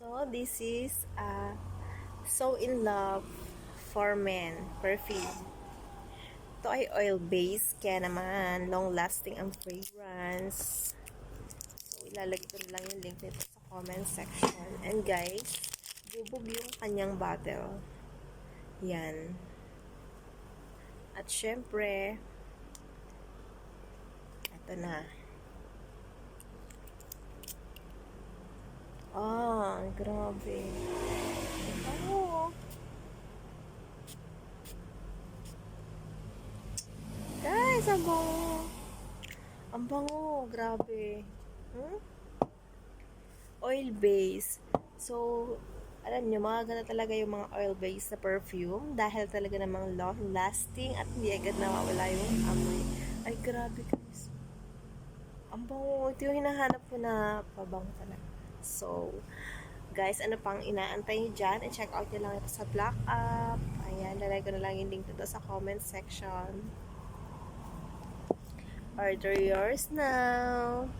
So, this is So In Love for Men perfume. Ito ay oil-based, kaya naman long-lasting ang fragrance. So, ilalagay ko na lang yung link nito sa comment section. And guys, bubog yung kanyang bottle. Yan. At syempre, ito na. Grabe. Oh. Guys, ang bango. Ang bango, grabe. Oil base. So, alam nyo, maganda talaga yung mga oil base na perfume dahil talaga namang long lasting at hindi agad nawawala yung amoy. Ay, grabe guys. Ang bango. Ito yung hinahanap ko na pabango talaga. So, guys, ano pang inaantay nyo dyan? I-check out nyo lang ito sa Black Up. Ayan, lalagay ko na lang yung link dito sa comment section. Order yours now.